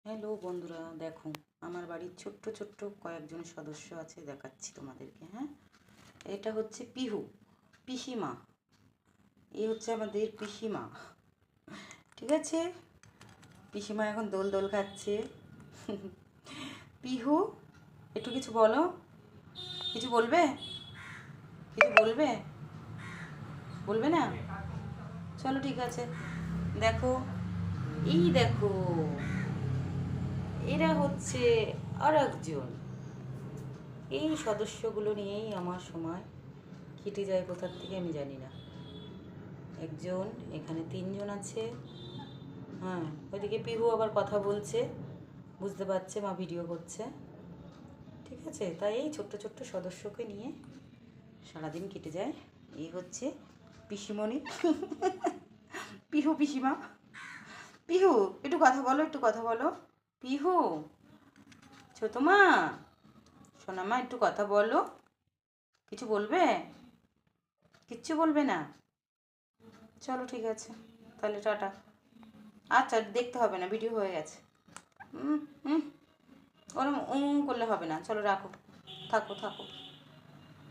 Hello বন্ধুরা, দেখো আমার বাড়ির ছোট্ট ছোট্ট কয়েকজন সদস্য আছে, দেখাচ্ছি তোমাদেরকে। হ্যাঁ, এটা হচ্ছে পিহু, পিসিমা। এই হচ্ছে আমাদের পিসিমা, ঠিক আছে? পিসিমা এখন দোল দোল খাচ্ছে। পিহু, একটু কিছু বলো, কিছু বলবে? কিছু বলবে? বলবে না? চলো ঠিক আছে। দেখো, এই দেখো, এরা হচ্ছে আর একজন। এই সদস্যগুলো নিয়েই আমার সময় কেটে যায় কোথার থেকে আমি জানি না। একজন, এখানে তিনজন আছে। হ্যাঁ, ওইদিকে পিহু আবার কথা বলছে, বুঝতে পারছে মা ভিডিও করছে, ঠিক আছে? তাই এই ছোট্ট ছোট্ট সদস্যকে নিয়ে সারাদিন কেটে যায়। এই হচ্ছে পিসিমণি। পিহু পিসিমা। পিহু, একটু কথা বলো, একটু কথা বলো। পিহু, ছোটো মা, সোনা মা, একটু কথা বলো। কিছু বলবে? কিচ্ছু বলবে না? চলো ঠিক আছে, তাহলে টাটা। আচ্ছা, দেখতে হবে না, ভিডিও হয়ে গেছে। হুম হুম, ওরম করলে হবে না, চলো রাখো, থাকো থাকো।